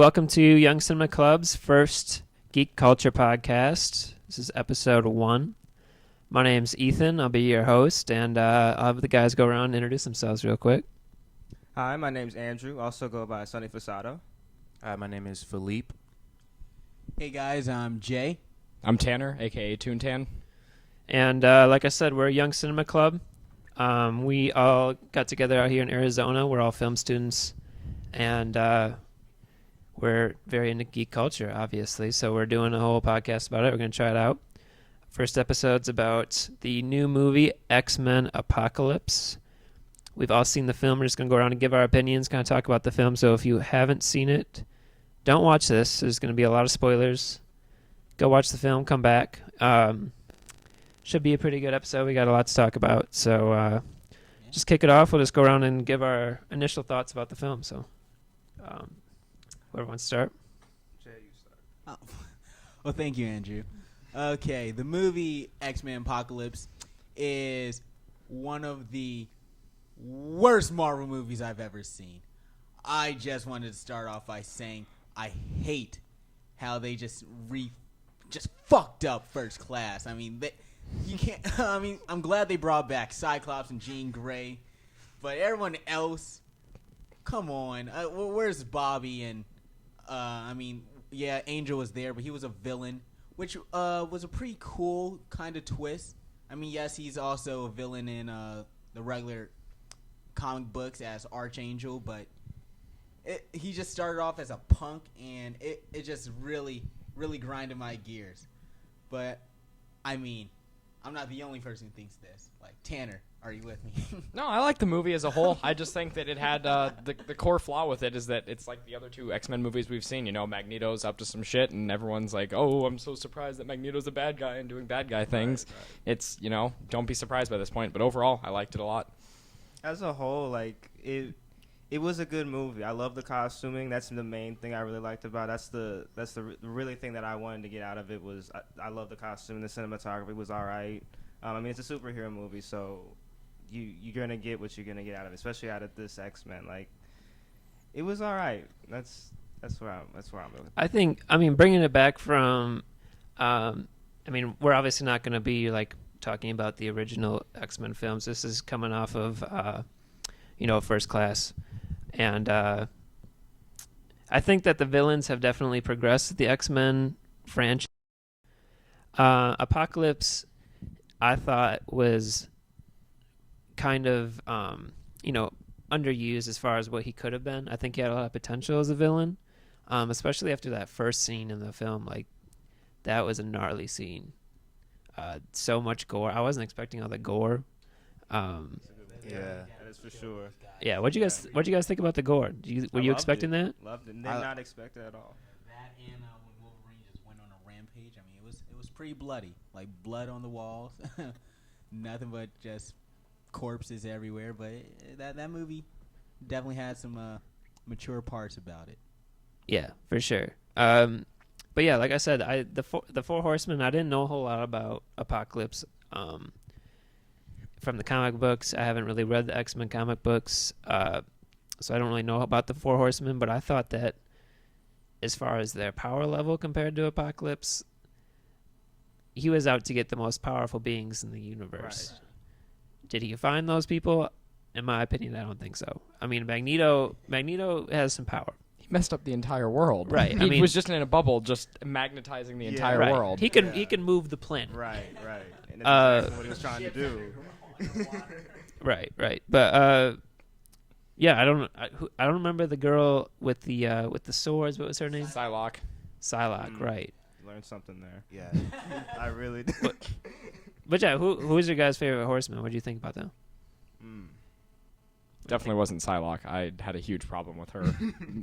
Welcome to Young Cinema Club's first Geek Culture podcast. This is episode 1. My name's Ethan. I'll be your host, and I'll have the guys go around and introduce themselves real quick. Hi, my name's Andrew. Also go by Sonny Fasado. My name is Philippe. Hey guys, I'm Jay. I'm Tanner, a.k.a. Toontan. And like I said, we're a Young Cinema Club. We all got together out here in Arizona. We're all film students, and we're very into geek culture, obviously. So we're doing a whole podcast about it. We're going to try it out. First episode's about the new movie, X-Men Apocalypse. We've all seen the film. We're just going to go around and give our opinions, kind of talk about the film. So if you haven't seen it, don't watch this. There's going to be a lot of spoilers. Go watch the film, come back. Should be a pretty good episode. We got a lot to talk about. So just kick it off. We'll just go around and give our initial thoughts about the film. So whoever wants to start. Jay, you start. Oh. Well, thank you, Andrew. Okay, the movie X-Men Apocalypse is one of the worst Marvel movies I've ever seen. I just wanted to start off by saying I hate how they just fucked up First Class. I mean, you can't. I mean, I'm glad they brought back Cyclops and Jean Grey, but everyone else, come on, where's Bobby and I mean, yeah, Angel was there, but he was a villain, which was a pretty cool kind of twist. I mean, yes, he's also a villain in the regular comic books as Archangel, but he just started off as a punk, and it just really grinded my gears. But, I mean, I'm not the only person who thinks this. Like, Tanner, are you with me? No, I like the movie as a whole. I just think that it had the core flaw with it is that it's like the other two X-Men movies we've seen. You know, Magneto's up to some shit, and everyone's like, oh, I'm so surprised that Magneto's a bad guy and doing bad guy things. Right. It's, you know, don't be surprised by this point. But overall, I liked it a lot. As a whole, like, it was a good movie. I love the costuming. That's the main thing I really liked about it. That's the really thing that I wanted to get out of it was I love the costume. The cinematography was all right. I mean, it's a superhero movie, so you're gonna get what you're gonna get out of it, especially out of this X-Men. Like, it was all right. That's where I'm with. I mean, bringing it back from, I mean, we're obviously not going to be like talking about the original X-Men films. This is coming off of, First Class, and I think that the villains have definitely progressed the X-Men franchise. Apocalypse, I thought, was kind of, underused as far as what he could have been. I think he had a lot of potential as a villain, especially after that first scene in the film. Like, that was a gnarly scene. So much gore. I wasn't expecting all the gore. Yeah, that is for sure. Yeah, what'd you guys think about the gore? Were you expecting that? Loved it. Did not expect it at all. That and when Wolverine just went on a rampage. I mean, it was pretty bloody. Like, blood on the walls. Nothing but just corpses everywhere. But that movie definitely had some mature parts about it. Yeah, for sure. But yeah, like I said, the Four Horsemen, I didn't know a whole lot about Apocalypse from the comic books. I haven't really read the X-Men comic books, so I don't really know about the Four Horsemen, but I thought that as far as their power level compared to Apocalypse, he was out to get the most powerful beings in the universe. Right. Did he find those people? In my opinion, I don't think so. I mean, Magneto has some power. Messed up the entire world. Right. He was just in a bubble, just magnetizing the entire world. He can move the planet. Right. And that's exactly what he was trying to do. Right. But yeah, I don't remember the girl with the swords. What was her name? Psylocke, right. Learned something there. Yeah. I really did. But yeah, who's your guys' favorite horseman? What do you think about them? Definitely wasn't Psylocke. I had a huge problem with her.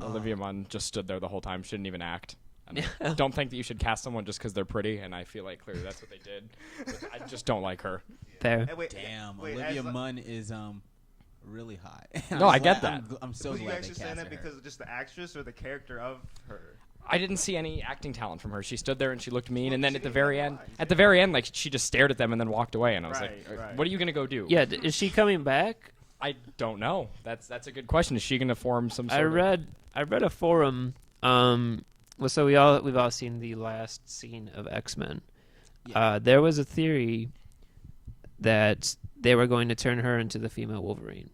Olivia Munn just stood there the whole time. She didn't even act. And I don't think that you should cast someone just because they're pretty, and I feel like clearly that's what they did. But I just don't like her. Fair. Damn, Olivia Munn is really hot. No, I get that. I'm so glad they cast her. Was you actually saying that because of just the actress or the character of her? I didn't see any acting talent from her. She stood there and she looked mean, and then at the very end, like, she just stared at them and then walked away, and I was like, what are you gonna go do? Yeah, is she coming back? I don't know. That's a good question. Is she gonna form some sort I read a forum Well, so we've all seen the last scene of X-Men. Yeah. There was a theory that they were going to turn her into the female Wolverine.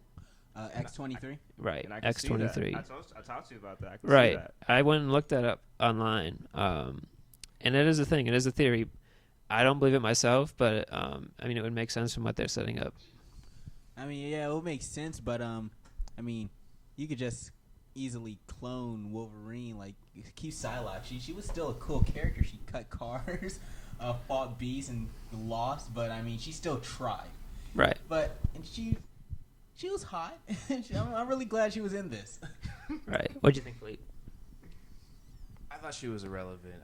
X-23. Right, And I can see that. X-23. I talked to you about that. I can see Right. that. I went and looked that up online. And it is a thing. It is a theory. I don't believe it myself, but I mean, it would make sense from what they're setting up. I mean, yeah, it would make sense, but I mean, you could just easily clone Wolverine. Like, keep Psylocke. She was still a cool character. She cut cars, fought beasts, and lost. But I mean, she still tried. Right. But and she was hot. I'm really glad she was in this. Right. What'd you think, Philippe? I thought she was irrelevant.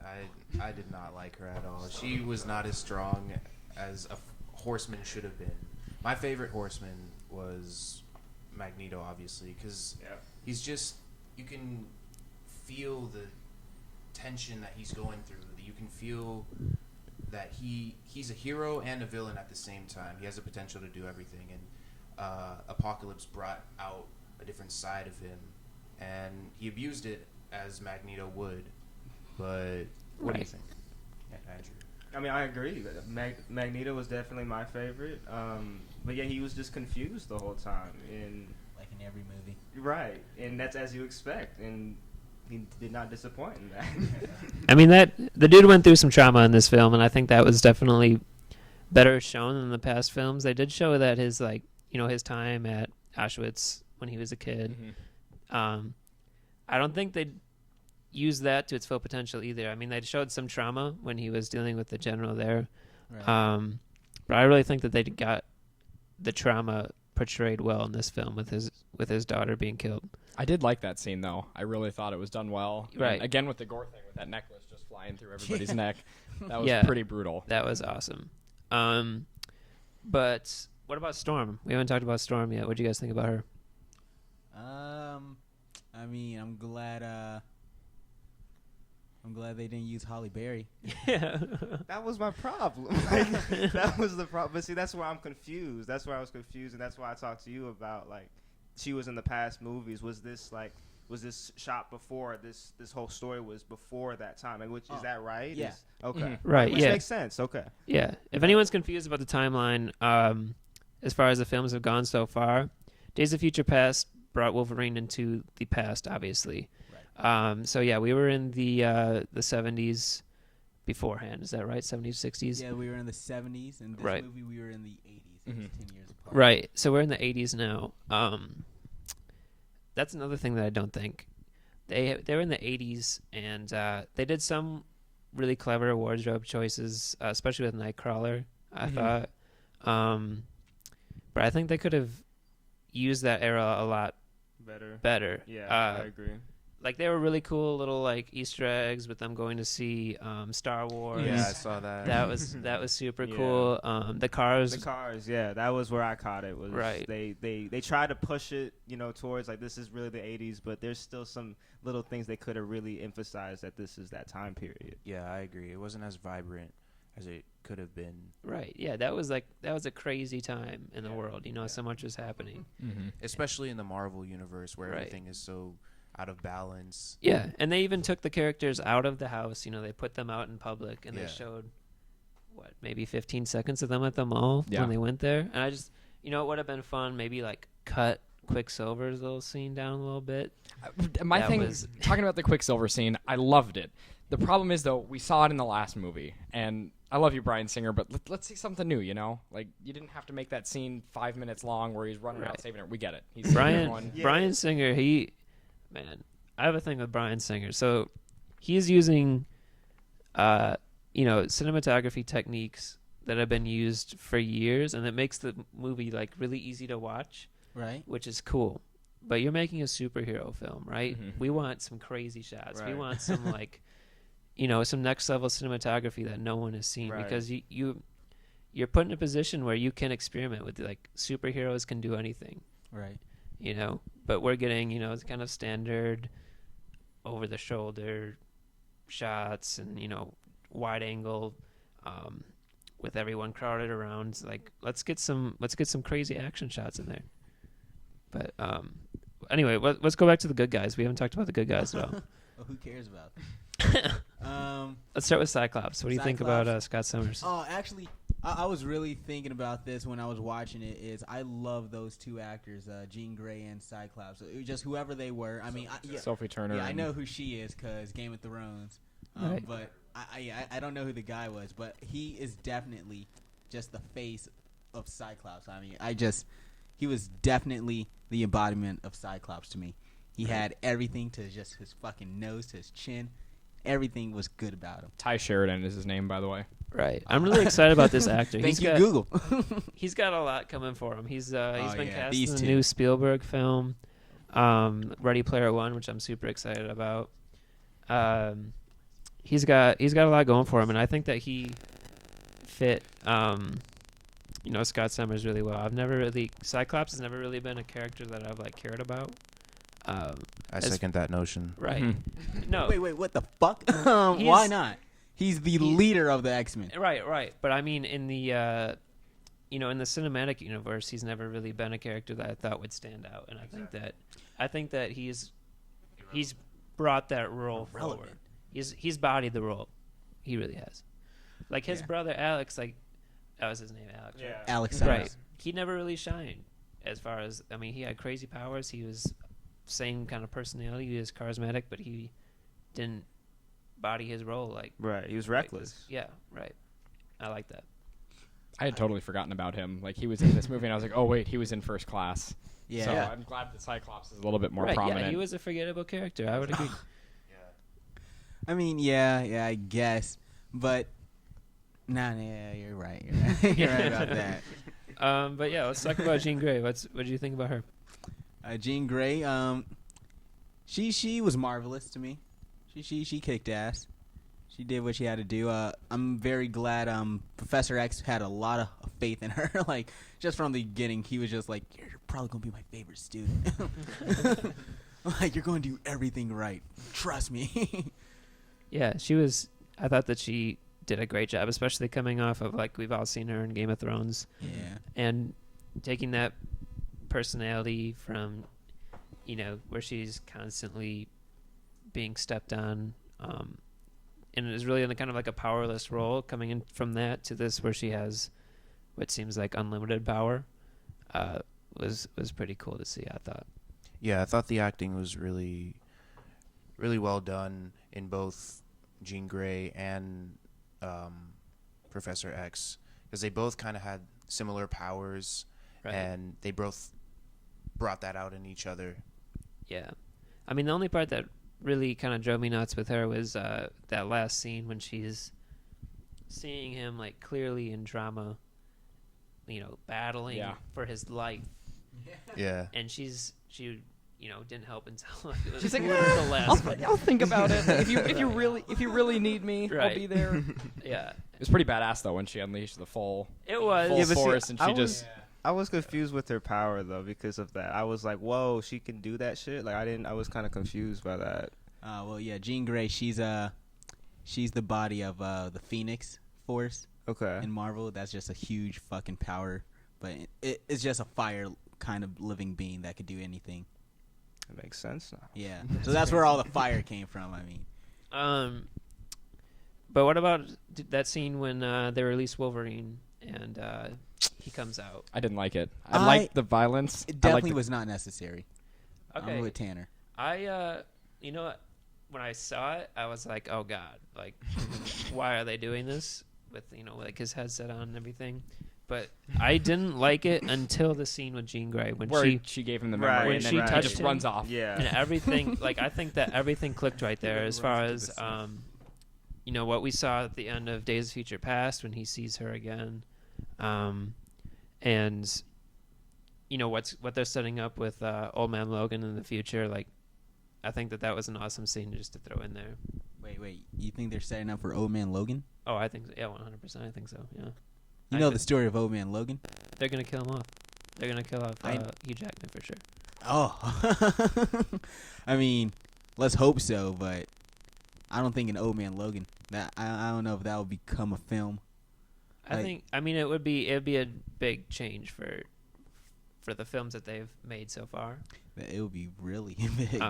I did not like her at all. She was not as strong as a horseman should have been. My favorite horseman was Magneto, obviously, because he's just, you can feel the tension that he's going through. You can feel that he's a hero and a villain at the same time. He has the potential to do everything, and Apocalypse brought out a different side of him, and he abused it as Magneto would. But what do you Right. think, Andrew? I mean, I agree. Magneto was definitely my favorite. But yeah, he was just confused the whole time. And Like in every movie. right, and that's as you expect. And he did not disappoint in that. I mean, that the dude went through some trauma in this film, and I think that was definitely better shown than the past films. They did show that his his time at Auschwitz when he was a kid. I don't think they used that to its full potential either. I mean, they showed some trauma when he was dealing with the general there, Right. but I really think that they got the trauma portrayed well in this film with his daughter being killed. I did like that scene though. I really thought it was done well. Right. And again with the gore thing, with that necklace just flying through everybody's Yeah. neck. That was Yeah. pretty brutal. That was awesome. But what about Storm? We haven't talked about Storm yet. What do you guys think about her? I mean, I'm glad they didn't use Halle Berry. Yeah. That was my problem. Like, that was the problem. But see, that's where I'm confused. That's where I was confused, and that's why I talked to you about, like, she was in the past movies. Was this shot before this whole story was before that time? Like, which is that right? Yeah. Okay. Mhm. Right, Which yeah. makes sense. Okay. Yeah. If anyone's confused about the timeline, as far as the films have gone so far, Days of Future Past brought Wolverine into the past, obviously. So yeah, we were in the 70s beforehand. Is that right? 70s, 60s? Yeah, we were in the 70s, and this Right. movie we were in the 80s. It was 10 years apart. Right. So we're in the 80s now. That's another thing that I don't think. They were in the 80s, and they did some really clever wardrobe choices, especially with Nightcrawler, I thought. But I think they could have used that era a lot better. Yeah, I agree. Like, they were really cool little, like, Easter eggs with them going to see Star Wars. Yeah, I saw that. That was super Yeah. cool. The cars. The cars, yeah, that was where I caught it. Was Right. They tried to push it, towards like this is really the 80s, but there's still some little things they could have really emphasized that this is that time period. Yeah, I agree. It wasn't as vibrant as it could have been, Right. Yeah, that was a crazy time in the world. So much was happening. Mm-hmm. especially in the Marvel universe where Right. everything is so out of balance. Yeah, and they even took the characters out of the house. They put them out in public, and Yeah. they showed maybe 15 seconds of them at the mall Yeah. when they went there. And I just, it would have been fun. Maybe like cut Quicksilver's little scene down a little bit. My That thing, was- talking about the Quicksilver scene, I loved it. The problem is, though, we saw it in the last movie, and I love you, Bryan Singer, but let's see something new, Like, you didn't have to make that scene 5 minutes long where he's running around Right. saving it. We get it. He's saving everyone. Bryan Singer, I have a thing with Bryan Singer. So he's using, cinematography techniques that have been used for years, and it makes the movie like really easy to watch, Right? which is cool. But you're making a superhero film, right? Mhm. We want some crazy shots. We Right. want some like, some next level cinematography that no one has seen, Right. because you're put in a position where you can experiment with, like, superheroes can do anything. Right. But we're getting, kind of standard over the shoulder shots and, wide angle, with everyone crowded around. Like, let's get some crazy action shots in there. But, anyway, let's go back to the good guys. We haven't talked about the good guys at all. Well, who cares about that? Let's start with Cyclops. What do you think about Cyclops. Scott Summers? Oh, actually, I was really thinking about this when I was watching it. Is I love those two actors, Jean Grey and Cyclops. It was just whoever they were. I mean, Sophie Turner. yeah, I and- know who she is because Game of Thrones. Right. But I don't know who the guy was. But he is definitely just the face of Cyclops. I mean, he was definitely the embodiment of Cyclops to me. He had everything to just his fucking nose to his chin. Everything was good about him. Ty Sheridan is his name, by the way. Right. I'm really excited about this actor. Thank you, got, Google. He's got a lot coming for him. He's been yeah, cast these in the two. new Spielberg film, Ready Player One, which I'm super excited about. He's got a lot going for him, and I think that he fit Scott Summers really well. Cyclops has never really been a character that I've like cared about. I As- second that notion. Right. Mhm. No. Wait, what the fuck? Why He's- not? He's the leader of the X-Men. Right. But I mean, in the in the cinematic universe, he's never really been a character that I thought would stand out, and I think that he's brought that role Relevant. forward. He's bodied the role. He really has. Like his Yeah. brother Alex, like that was his name, Alex. Right? Alex Right. Summers. He never really shined. As far as he had crazy powers. He was same kind of personality. He was charismatic, but he didn't body his role like. Right. He was like reckless. this. Yeah. Right. I like that. I had totally forgotten about him. Like he was in this movie, and I was like, "Oh wait, he was in First Class." Yeah. So I'm glad that Cyclops is a little bit more right. prominent. Yeah. He was a forgettable character. I would agree. I mean, yeah, I guess, but yeah, you're right. You're right, you're right about that. But yeah, let's talk about Jean Grey. What do you think about her? Jean Grey, she was marvelous to me. She kicked ass. She did what she had to do. I'm very glad Professor X had a lot of faith in her. Like just from the beginning, he was just like, "You're probably gonna be my favorite student. Like you're going to do everything right. Trust me." Yeah, she was. I thought that she did a great job, especially coming off of like we've all seen her in Game of Thrones, Yeah. and taking that personality from, where she's constantly being stepped on, and it is really in a kind of like a powerless role, coming in from that to this where she has what seems like unlimited power, was pretty cool to see. I thought. Yeah, I thought the acting was really, really well done in both Jean Grey and Professor X, because they both kind of had similar powers, Right. and they both brought that out in each other. Yeah. I mean, the only part that really kind of drove me nuts with her was that last scene when she's seeing him, like, clearly in drama, battling Yeah. for his life. Yeah. And she didn't help until like, it was She's like, the last minute. I'll think about it. If you really need me, I'll Right. be there. Yeah. It was pretty badass though when she unleashed the full It was. full Yeah, but see, force, and I she was- just I was confused with her power though because of that. I was like, "Whoa, she can do that shit!" Like I was kind of confused by that. Well, yeah, Jean Grey. She's the body of the Phoenix Force Okay. in Marvel. That's just a huge fucking power, but it's just a fire kind of living being that could do anything. That makes sense now. Yeah, so that's where all the fire came from. I mean, But what about that scene when they release Wolverine and he comes out? I didn't like it. I- I liked the violence. it I liked definitely the- was not necessary. Okay. I'm with Tanner. You know what? When I saw it, I was like, "Oh God! Like, why are they doing this with like his headset on and everything?" But I didn't like it until the scene with Jean Grey when where she she gave him the Right, memory, when and then she he touched just him. runs off. Yeah. and everything. Like, I think that everything clicked right there as far Runs as into the what we saw at the end of Days of Future Past when he sees her again, and what they're setting up with Old Man Logan in the future. Like, I think that was an awesome scene just to throw in there. Wait. You think they're setting up for Old Man Logan? Oh, I think so. Yeah, 100%. I think so. Yeah, You I know thi- the story of Old Man Logan? they're gonna kill him off. They're gonna kill off Hugh Jackman for sure. Oh, I mean, let's hope so, but I don't think an Old Man Logan. That I don't know if that will become a film. I mean, it'd be a big change for the films that they've made so far. It would be really big.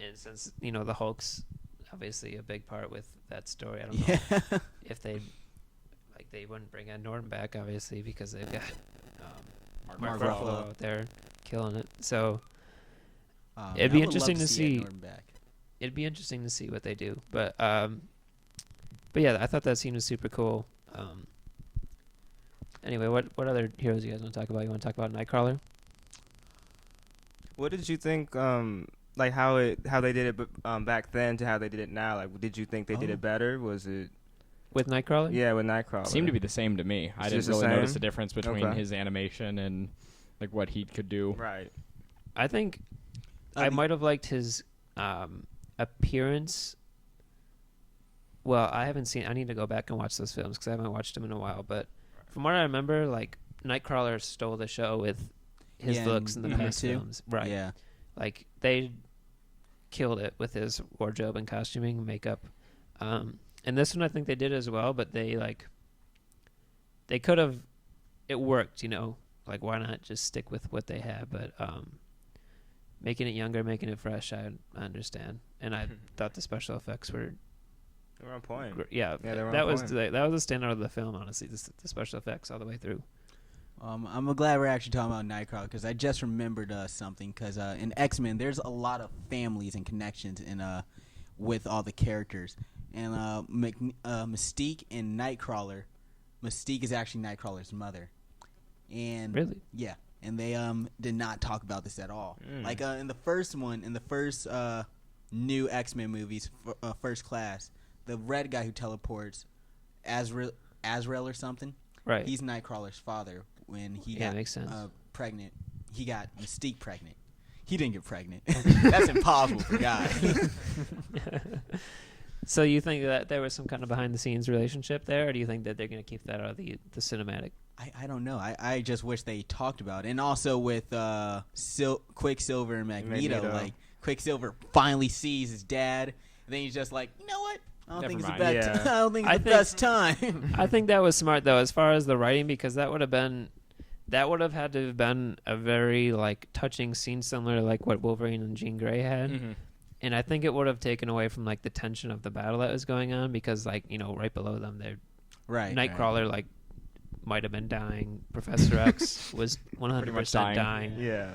And and since the Hulk's obviously a big part with that story, I don't know Yeah. if they wouldn't bring Ed Norton back, obviously, because they've got Mark Ruffalo. Ruffalo out there killing it. So I It'd be would love interesting to Ed see. Norton back. it'd be interesting to see what they do. But yeah, I thought that scene was super cool. Anyway, what other heroes you guys want to talk about? You want to talk about Nightcrawler? What did you think? Like how they did it back then to how they did it now. Like, did you think they did Oh. it better? Was it? With Nightcrawler? Yeah, with Nightcrawler. Seemed to be the same to me. I It's didn't just the really notice same? the difference between Okay. his animation and like what he could do. right. I think I might have liked his appearance. Well, I haven't seen. I need to go back and watch those films because I haven't watched them in a while. But from what I remember, like Nightcrawler stole the show with his Yeah, looks in the in past two. films. Right. Yeah. Like they killed it with his wardrobe and costuming and makeup. And this one I think they did as well, but they could have. It worked, Like why not just stick with what they had? But making it younger, making it fresh, I understand. And I thought the special effects were They were on point. yeah, Yeah, they were that on was point. that was the standout of the film, honestly. The special effects all the way through. I'm glad we're actually talking about Nightcrawler because I just remembered something. Because in X-Men, there's a lot of families and connections with all the characters. And Mystique and Nightcrawler, Mystique is actually Nightcrawler's mother. And Really? yeah, and they did not talk about this at all. Mm. Like in the first new X-Men movies, First Class, the red guy who teleports, Azrael or something. Right. He's Nightcrawler's father when he Yeah, got makes sense. pregnant. He got Mystique pregnant. He didn't get pregnant. That's impossible for guys. So you think that there was some kind of behind the scenes relationship there, or do you think that they're going to keep that out of the cinematic? I don't know. I just wish they talked about it. And also with Quicksilver and Magneto, Magneto. like Quicksilver finally sees his dad, and then he's just like, you know what? I don't Never think mind. it's the best. Yeah. I don't think I it's the think- best time. I think that was smart though, as far as the writing, because that would have had to have been a very like touching scene, similar to like what Wolverine and Jean Grey had. Mm-hmm. And I think it would have taken away from like the tension of the battle that was going on, because like right below them, Right. Nightcrawler like might have been dying. Professor X was 100% dying. dying. Yeah.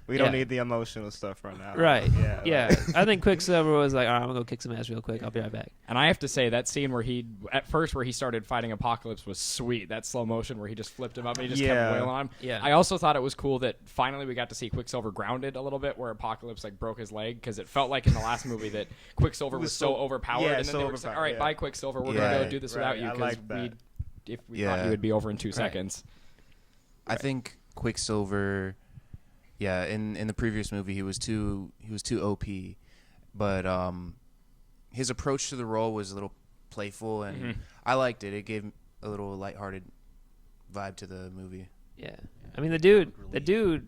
We don't Yeah. need the emotional stuff right now. Right. Yeah. Yeah. like- I think Quicksilver was like, all right, I'm gonna go kick some ass real quick. I'll be right back. And I have to say that scene where he started fighting Apocalypse was sweet. That slow motion where he just flipped him up and he just Yeah. kept wailing on him. Yeah. I also thought it was cool that finally we got to see Quicksilver grounded a little bit, where Apocalypse like broke his leg, because it felt like in the last movie that Quicksilver was so overpowered, yeah, and then so they were just like, overpowered, all right, yeah. bye Quicksilver, we're Yeah. gonna go do this Right, without you I because like that. if we Yeah. thought you would be over in 2 seconds. I think Quicksilver, yeah, in the previous movie he was too OP, but his approach to the role was a little playful, and Mhm. I liked it. It gave a little lighthearted vibe to the movie. Yeah. I mean, the dude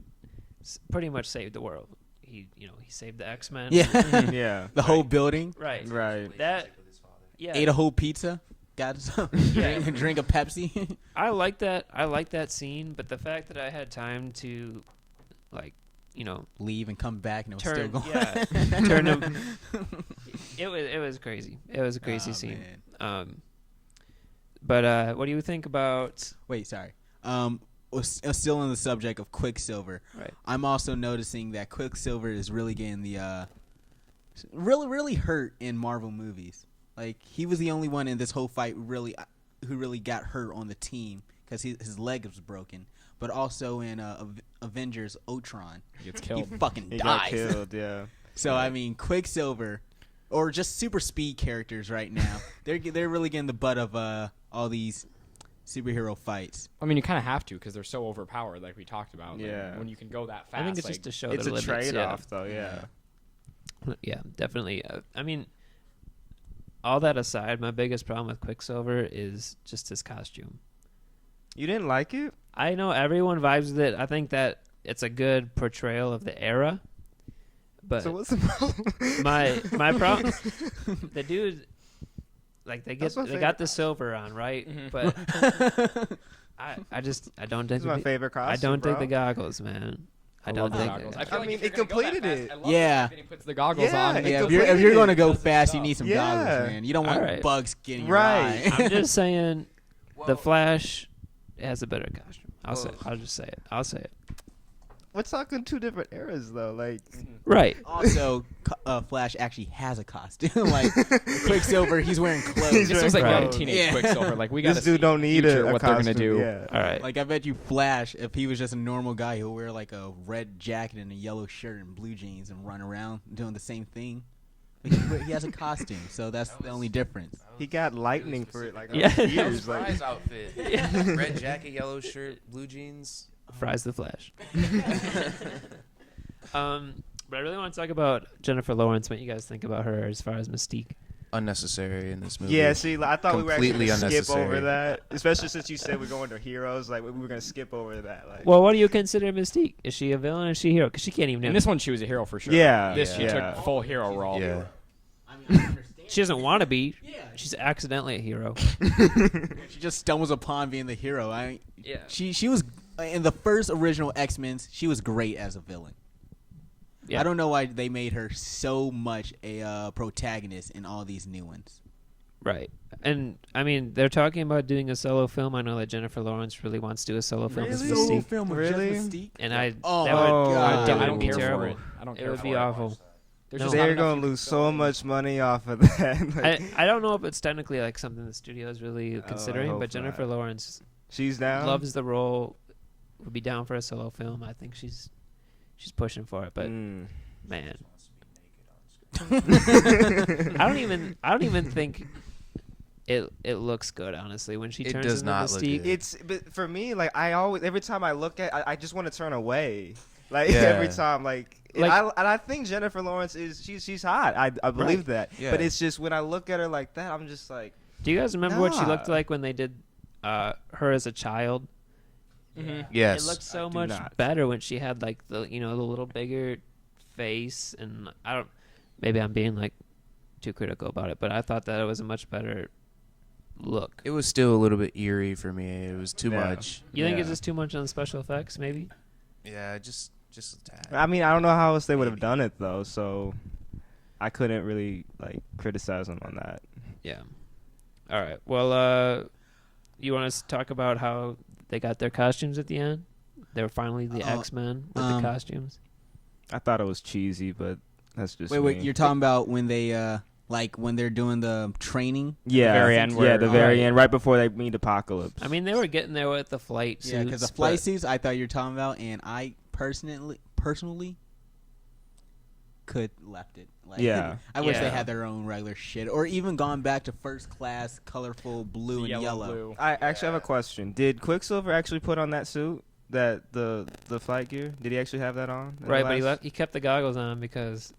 pretty much saved the world. He saved the X-Men. Yeah. yeah. The whole building. Right. Right. That. Yeah. Ate a whole pizza. Got some. Yeah. drink a Pepsi. I like that. I like that scene, but the fact that I had time to, like, Leave and come back and it was turn, still going. yeah, turn him. It was crazy. It was a crazy Oh, scene. man. But what do you think about? Wait, sorry. Still on the subject of Quicksilver. Right. I'm also noticing that Quicksilver is really getting the really hurt in Marvel movies. Like he was the only one in this whole fight who really got hurt on the team because his leg was broken. But also in Avengers Ultron, He gets he killed. fucking He dies. got killed. Yeah. So I mean, Quicksilver, or just super speed characters right now, they're really getting the butt of all these superhero fights. I mean, you kind of have to because they're so overpowered, like we talked about. Like, Yeah. when you can go that fast, I think it's like, just to show It's the a limits. trade-off, though. Yeah. Yeah, definitely. I mean, all that aside, my biggest problem with Quicksilver is just his costume. You didn't like it? I know everyone vibes with it. I think that it's a good portrayal of the era. But So what's the problem? my problem, the dude, like they That's my got favorite the silver on, right? Mhm. But I don't dig This is my favorite costume. I don't dig bro. the goggles, man. I love don't the think. goggles. that- I feel I like mean, if you're it gonna go that completed fast, it. I love Yeah. the fact that he puts the goggles Yeah, on. it And Yeah, completed if you're it. going to go Does his fast, you stuff. need some Yeah. goggles, man. You don't want Alright. bugs getting your Right. eye. I'm just saying, the Well, Flash has a better costume. Well- I'll just say it. I'll say it. We're talking two different eras though. Like, Right. Also, Flash actually has a costume. Like Quicksilver, he's wearing clothes. He's This was like Right. young teenage Yeah. Quicksilver. Like we got this dude don't need a what costume. they're gonna do. Yeah. All right. Like I bet you Flash, if he was just a normal guy, he'll wear like a red jacket and a yellow shirt and blue jeans and run around doing the same thing. But he has a costume, so that's the only difference. He got lightning for it. Like, Yeah. for That was years. Like, Fry's outfit. Red jacket, yellow shirt, blue jeans. Fries the Flash. But I really want to talk about Jennifer Lawrence. What you guys think about her as far as Mystique? Unnecessary in this movie. yeah, see, I thought we were actually Completely going to skip over unnecessary. that, especially since you said we're going to heroes. Like, we were going to skip over that. Like, Well, what do you consider Mystique? Is she a villain or is she a hero? Because she can't even. In this one, she was a hero for sure. Yeah, This she yeah. took full hero role. Yeah. I mean, I understand. She doesn't want to be. Yeah. She's accidentally a hero. She just stumbles upon being the hero. Yeah. She was in the first original X-Men. She was great as a villain. Yeah. I don't know why they made her so much a protagonist in all these new ones. Right. And I mean, they're talking about doing a solo film. I know that Jennifer Lawrence really wants to do a solo film as Really? Mystique. film of just Really? Mystique. And I Oh that my would, God. that I would don't be care terrible. for it. I don't care It would for be it. awful. There's No. just not They're enough going to you lose can so fill. much money off of that. Like, I don't know if it's technically like something the studio is really I considering, hope but Jennifer not. Lawrence she's down. loves the role, would be down for a solo film. I think she's pushing for it, but Mm. man, I don't even think it looks good, honestly, when she It turns does into not look Mystique. good. It's but for me, like I always, every time I look at, I just want to turn away. Like Yeah. every time, like Like- and I think Jennifer Lawrence is she's hot. I believe that. Yeah. But it's just when I look at her like that, I'm just like, Do you guys remember what she looked Nah. like when they did her as a child? Yes. It looked so do much not. better when she had like the the little bigger face, and I don't. Maybe I'm being like too critical about it, but I thought that it was a much better look. It was still a little bit eerie for me. It was too Yeah. much. You think it's Yeah. just too much on special effects? Maybe. Yeah, just a tad. I mean, I don't know how else they would have Maybe. done it though, so I couldn't really like criticize them on that. Yeah. All right. Well, you want us to talk about how they got their costumes at the end? They were finally the Oh, X-Men with the costumes. I thought it was cheesy, but that's just Wait, me. you're talking about when they like when they're doing the training? yeah, very end yeah, where- the very Right. end, right before they meet Apocalypse. I mean, they were getting there with the flight suits. Yeah, because the flight but- suits I thought you were talking about, and I personally could left it. Like, Yeah. I wish they Yeah. had their own regular shit, or even gone back to first class, colorful blue and yellow. Blue. I actually have a question. Did Quicksilver actually put on that suit, that the flight gear? Did he actually have that on? in the Right, but last- he kept the goggles on because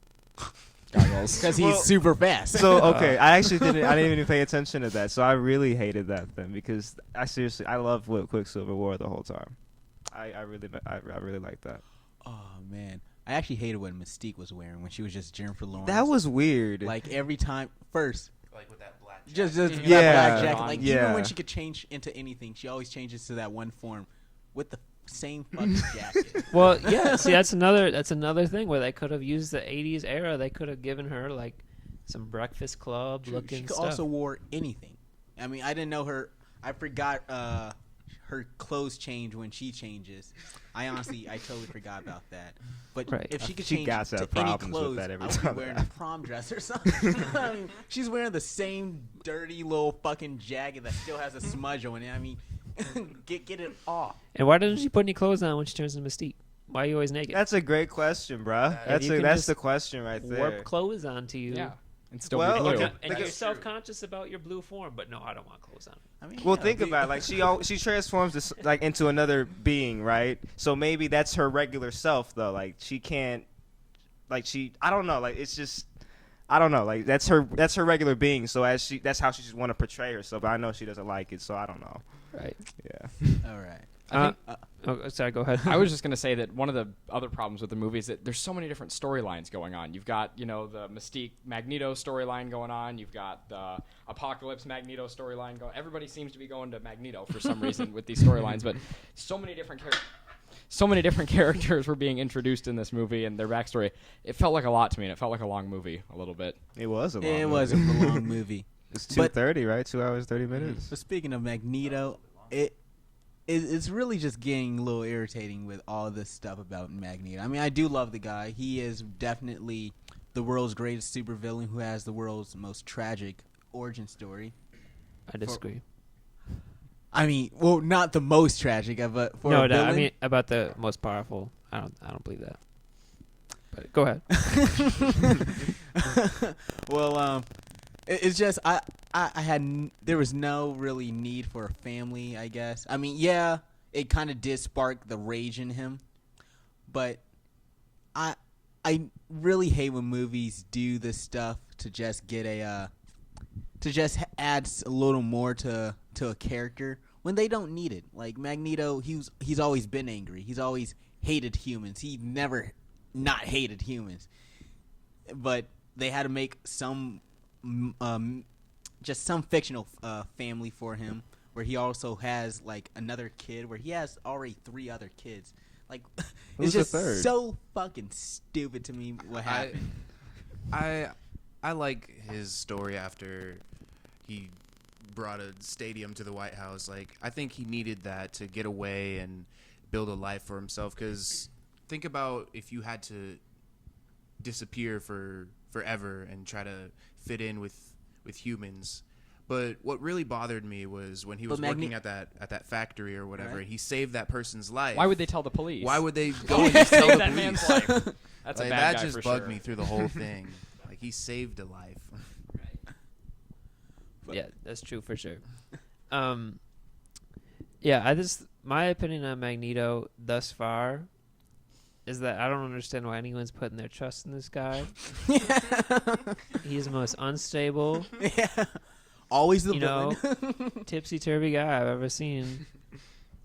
Goggles. Because he's Well, super fast. So okay, I actually didn't. I didn't even pay attention to that. So I really hated that then because I love what Quicksilver wore the whole time. I really like that. oh man, I actually hated what Mystique was wearing when she was just Jennifer Lawrence. That was weird. like every time. First, Like with that black. just Mhm. that Yeah. black jacket. Like even Yeah. when she could change into anything, she always changes to that one form with the same fucking jacket. well, yeah. See, that's another thing where they could have used the '80s era. They could have given her like some Breakfast Club True, looking she could stuff. also wore anything. I mean, I didn't know her. I forgot her clothes change when she changes. I totally forgot about that. But Right. if she could She change got to to have any problems with clothes, that every I would time be wearing that a prom dress or something. I mean, she's wearing the same dirty little fucking jacket that still has a smudge on it. I mean, get it off. And why doesn't she put any clothes on when she turns into Mystique? Why are you always naked? That's a great question, bruh. Yeah, you can That's just the question right there. Warp clothes onto you. Yeah. And still Well, be blue. okay. And Think you're of- self-conscious about your blue form, but no, I don't want clothes on. I mean, Well, yeah, think about it. Like she transforms this like into another being, right? So maybe that's her regular self, though. Like she can't, like I don't know. Like it's just, I don't know. Like that's her regular being. So that's how she just want to portray herself. But I know she doesn't like it, so I don't know. Right. Yeah. All right. I think Oh, sorry. Go ahead. I was just going to say that one of the other problems with the movie is that there's so many different storylines going on. You've got, the Mystique Magneto storyline going on. You've got the Apocalypse Magneto storyline going. Everybody seems to be going to Magneto for some reason with these storylines, but so many different characters. so many different characters were being introduced in this movie and their backstory. It felt like a lot to me, and it felt like a long movie a little bit. It was a long It movie. was a long movie. It's But- 2:30, right? 2 hours 30 minutes. But speaking of Magneto, it's really just getting a little irritating with all this stuff about Magneto. I mean, I do love the guy. He is definitely the world's greatest supervillain who has the world's most tragic origin story. I disagree. I mean, well, not the most tragic, but for No, a no, villain. I mean about the most powerful. I don't believe that. But go ahead. Well, it's just there was no really need for a family, I guess. I mean, yeah, it kind of did spark the rage in him, but I really hate when movies do this stuff to just get to just add a little more to a character when they don't need it. Like Magneto, he's always been angry. He's always hated humans. He never not hated humans. But they had to make some just some fictional family for him where he also has like another kid where he has already 3 other kids. Like Who's it's the just third? so fucking stupid to me what happened. I like his story after he brought a stadium to the White House. Like, I think he needed that to get away and build a life for himself. Because think about if you had to disappear for forever and try to fit in with humans. But what really bothered me was when he was working at that factory or whatever, Right. and he saved that person's life. Why would they tell the police? Why would they go and just tell save the that police? man's life? That's Like, a bad that guy just for bugged sure. me through the whole thing. Like, he saved a life. Yeah, that's true for sure. Yeah, my opinion on Magneto thus far is that I don't understand why anyone's putting their trust in this guy. He's the most unstable, Yeah. Always the you villain. know, tipsy-turvy guy I've ever seen.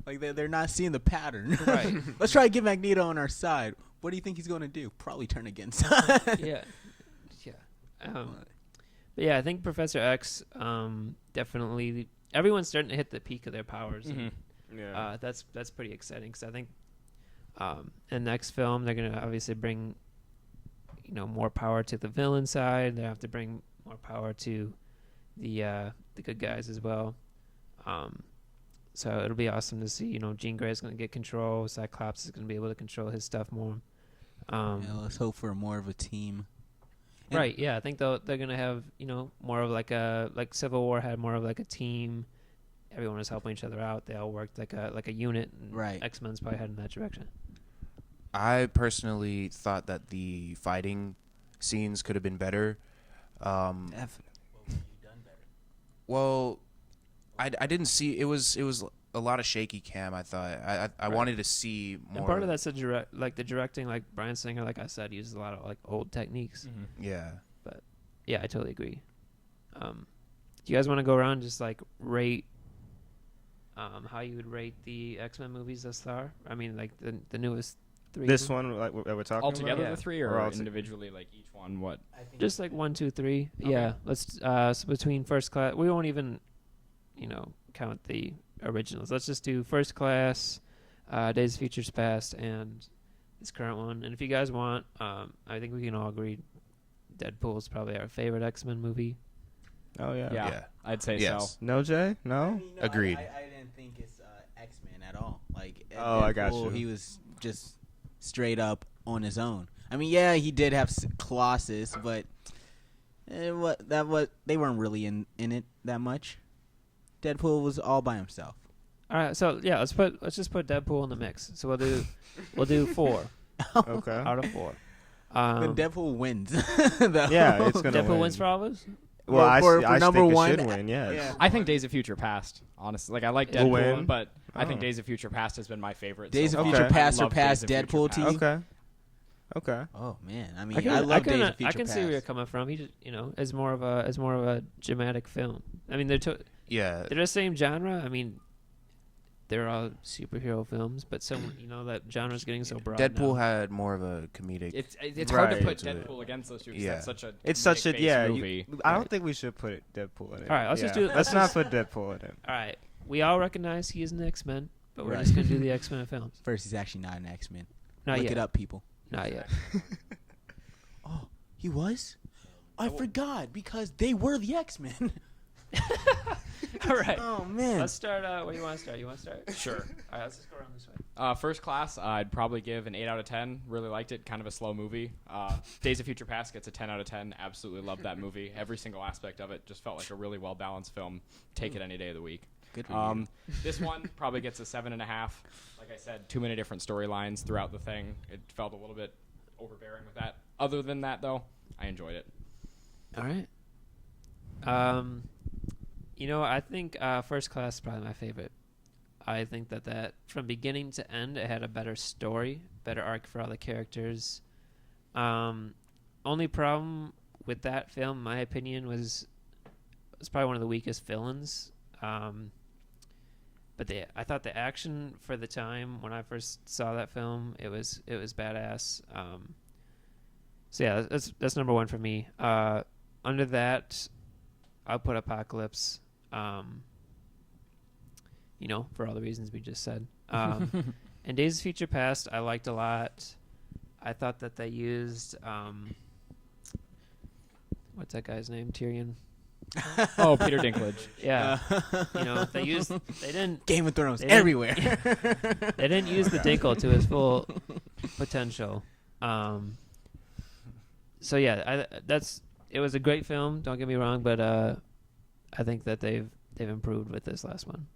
Like they're not seeing the pattern. Right. Let's try to get Magneto on our side. What do you think he's going to do? Probably turn against. Yeah, yeah. But yeah, I think Professor X definitely. Everyone's starting to hit the peak of their powers. And, Yeah. that's pretty exciting because I think in the next film they're gonna obviously bring more power to the villain side. They have to bring more power to the good guys as well. So it'll be awesome to see. Jean Grey's gonna get control. Cyclops is gonna be able to control his stuff more. Yeah, let's hope for more of a team. And- Right. Yeah, I think they're gonna have more of like Civil War had more of like a team. Everyone was helping each other out. They all worked like a unit. And Right. X-Men's probably heading in that direction. I personally thought that the fighting scenes could have been better. Definitely. Well, I didn't see it was a lot of shaky cam. I thought I Right. wanted to see more. And part of that's the directing. Like Bryan Singer, like I said, uses a lot of like old techniques. Yeah. Yeah, I totally agree. Do you guys want to go around and just like rate how you would rate the X-Men movies thus far? I mean, like the newest 3. This one, like that we're talking All together, Yeah. the 3, Or or all to- individually, like each one? What? Just like 1, 2, 3. Okay. Yeah. Let's so between First Class. We won't even count the originals. Let's just do First Class, Days of Futures Past, and this current one. And if you guys want, I think we can all agree Deadpool is probably our favorite X-Men movie. Oh yeah. Yeah, Yeah. I'd say Yes. so. No, Jay? No. Agreed. I didn't think it's X-Men at all. Like, Oh, I got Deadpool, you. He was just straight up on his own. I mean, yeah, he did have Colossus, but they weren't really in it that much. Deadpool was all by himself. All right, so yeah, let's just put Deadpool in the mix. So we'll do 4 Okay. out of 4. Then Deadpool wins. though. Yeah, it's gonna Deadpool win. wins for all of us. Well, For I number think one, it should win. Yes. yeah. I think Days of Future Past, honestly. Like, I like Will Deadpool, win? but I Oh. think Days of Future Past has been my favorite. Days so of far. Future Okay. Past I love surpassed Days of Future Deadpool to Past. you? Okay. Okay. Oh man, I mean, I love Days of Future I can Past. see where you're coming from. He just, as more of a dramatic film. I mean, they're Yeah. the same genre. I mean, they're all superhero films, but some that genre's getting so broad. Deadpool now. had more of a comedic. It's hard to Right. put To it. Deadpool against those two. 'Cause Yeah. that's such a It's such a comedic-based you- movie. I don't think we should put Deadpool in it. All right, let's just do- Let's not put Deadpool in it. All right, we all recognize he is an X-Men, but we're Right. just gonna do the X-Men films. First, he's actually not an X-Men. Not Look yet. it up, people. Not yet. Oh, he was? I forgot because they were the X-Men. All right. Oh man. Let's start. Where do you want to start? You want to start? Sure. All right. Let's just go around this way. First Class, I'd probably give an 8 out of 10. Really liked it. Kind of a slow movie. Days of Future Past gets a 10 out of 10. Absolutely loved that movie. Every single aspect of it just felt like a really well balanced film. Take it any day of the week. Good for you. This one probably gets a 7.5. Like I said, too many different storylines throughout the thing. It felt a little bit overbearing with that. Other than that, though, I enjoyed it. All right. I think First Class is probably my favorite. I think that from beginning to end, it had a better story, better arc for all the characters. Only problem with that film, in my opinion, was it's probably one of the weakest villains. But I thought the action for the time when I first saw that film, it was badass. So yeah, that's number one for me. Under that, I'll put Apocalypse. For all the reasons we just said. And Days of Future Past, I liked a lot. I thought that they used what's that guy's name? Tyrion. Oh, Peter Dinklage. Yeah. They didn't Game of Thrones they didn't- everywhere. they didn't use the Dinkle to his full potential. So yeah, it was a great film. Don't get me wrong, but I think that they've improved with this last one.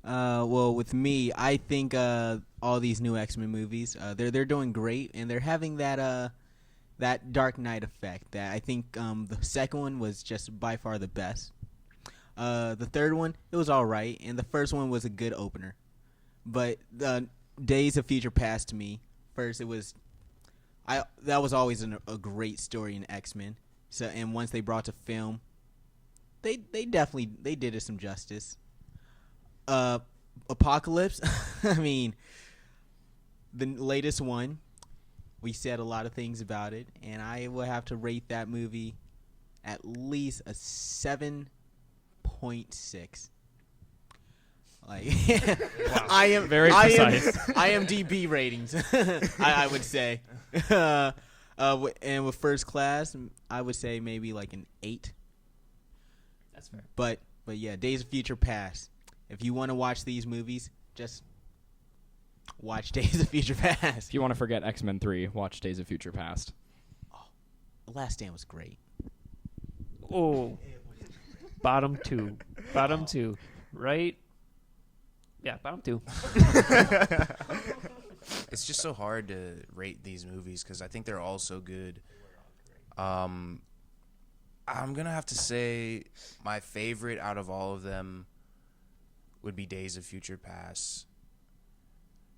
Well, with me, I think all these new X-Men movies, they're doing great, and they're having that Dark Knight effect. That I think the second one was just by far the best. The third one, it was all right, and the first one was a good opener. But Days of Future Past, to me, first that was always a great story in X-Men. So, and once they brought to film, they definitely did it some justice. Apocalypse, I mean, the latest one, we said a lot of things about it, and I will have to rate that movie at least a 7.6. Like, I am Very precise. IMDb ratings, I would say. And with First Class, I would say maybe like an 8. That's fair. But yeah, Days of Future Past. If you want to watch these movies, just watch Days of Future Past. If you want to forget X-Men 3, watch Days of Future Past. The Last Stand was great. Oh, bottom two, right? Yeah, bottom two. It's just so hard to rate these movies because I think they're all so good. I'm gonna have to say my favorite out of all of them would be Days of Future Past,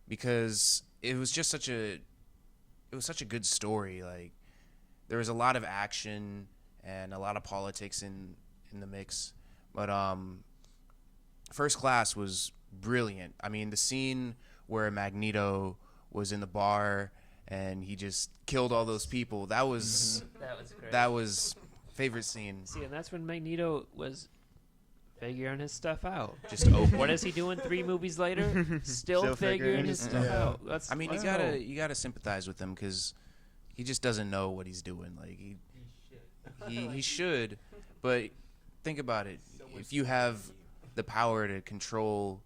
because it was just such a good story. Like, there was a lot of action and a lot of politics in the mix, but First Class was brilliant. I mean, the scene where Magneto was in the bar and he just killed all those people, that was great. that was favorite scene. See, and that's when Magneto was figuring his stuff out. Just open. What is he doing 3 movies later? Still figuring his stuff out. I mean, you gotta sympathize with him because he just doesn't know what he's doing. Like he should, but think about it. If you have the power to control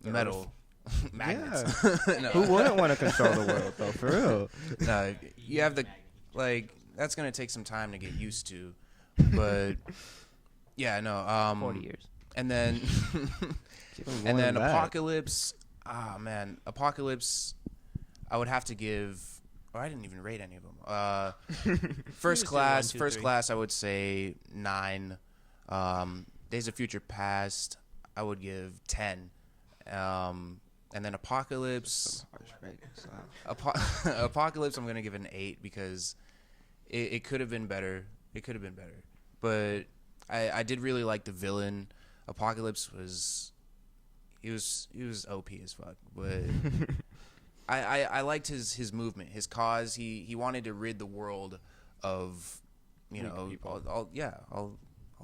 metal, magnets, no. Who wouldn't want to control the world, though? For real. No, you have that's gonna take some time to get used to, but yeah, no. 40 years. And then More and then than that. Apocalypse. Ah, man, Apocalypse. I would have to give. Oh, I didn't even rate any of them. First Just do Class. 1, 2, First 3. Class. I would say 9. Days of Future Past. I would give 10. And then Apocalypse. Apocalypse. I'm gonna give it an 8 because it could have been better. It could have been better, but I did really like the villain. Apocalypse was he was OP as fuck, but I liked his movement, his cause. He wanted to rid the world of all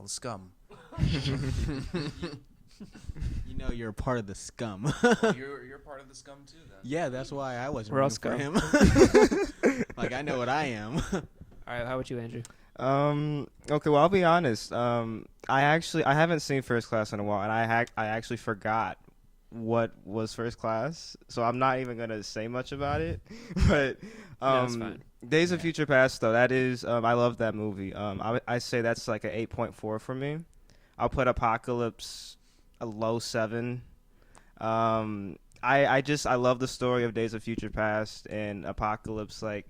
the scum. You know you're a part of the scum. You're part of the scum too, then. Yeah, that's why I wasn't We're all rooting for him. Like, I know what I am. All right, how about you, Andrew? Okay, well, I'll be honest. I haven't seen First Class in a while, and I actually forgot what was First Class, so I'm not even gonna say much about it. But No, that's fine. Days of Future Past, though, that is I love that movie. I say that's like an 8.4 for me. I'll put Apocalypse a low 7. I love the story of Days of Future Past and Apocalypse. Like,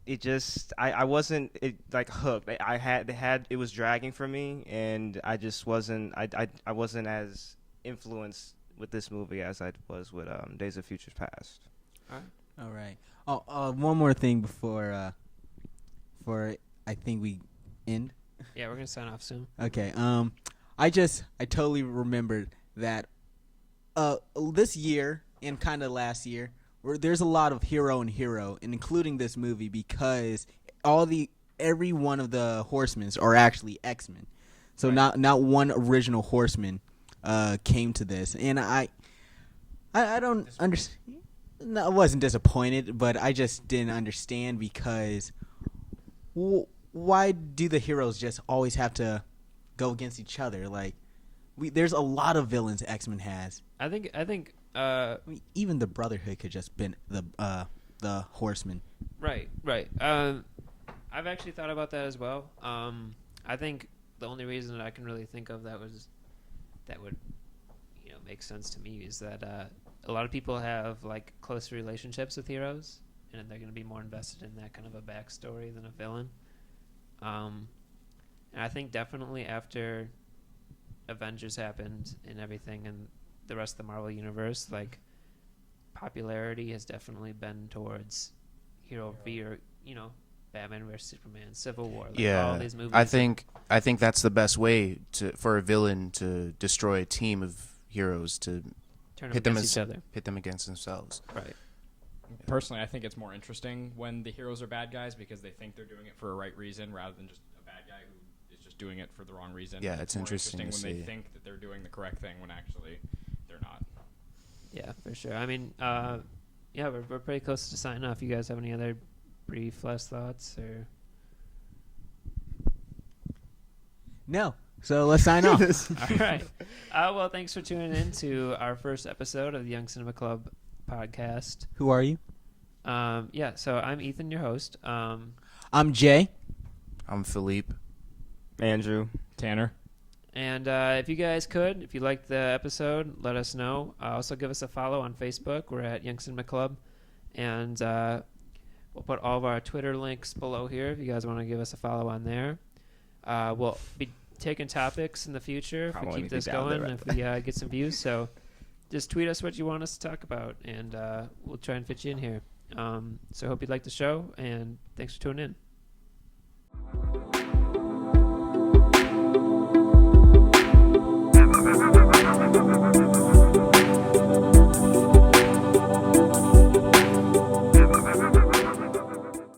I wasn't like hooked. It was dragging for me, and I just wasn't I wasn't as influenced with this movie as I was with Days of Future Past. All right. Oh, one more thing before I think we end. Yeah, we're gonna sign off soon. Okay. I totally remembered that this year and kind of last year, there's a lot of hero and hero, and including this movie, because every one of the Horsemen are actually X-Men. So Right. not one original Horseman came to this, and I don't understand. No, I wasn't disappointed, but I just didn't understand because why do the heroes just always have to go against each other? Like, there's a lot of villains X-Men has. I think I mean, even the Brotherhood could just been the Horsemen. right. I've actually thought about that as well. I think the only reason that I can really think of that would make sense to me is that a lot of people have like closer relationships with heroes, and they're going to be more invested in that kind of a backstory than a villain. And I think definitely after Avengers happened and everything, and the rest of the Marvel universe, like, popularity has definitely been towards hero v, Batman vs Superman, Civil War, like all these movies. I think that's the best way for a villain to destroy a team of heroes, to turn them hit them against each other. hit them against themselves. Right. Personally, I think it's more interesting when the heroes are bad guys because they think they're doing it for a right reason rather than just a bad guy who is just doing it for the wrong reason. Yeah, it's more interesting to when see. they think that they're doing the correct thing when actually they're not. Yeah, for sure. I mean, we're pretty close to signing off. You guys have any other brief last thoughts or? No. So let's sign off. All right. Well, thanks for tuning in to our first episode of the Young Cinema Club podcast. Who are you? So I'm Ethan, your host. I'm Jay. I'm Philippe. Andrew. Tanner. And if you liked the episode, let us know. Also, give us a follow on Facebook. We're at Young Cinema Club. And we'll put all of our Twitter links below here if you guys want to give us a follow on there. We'll be taking topics in the future if we Probably keep this anything down going, there, if we get some views. So just tweet us what you want us to talk about, and we'll try and fit you in here. So hope you like the show, and thanks for tuning in.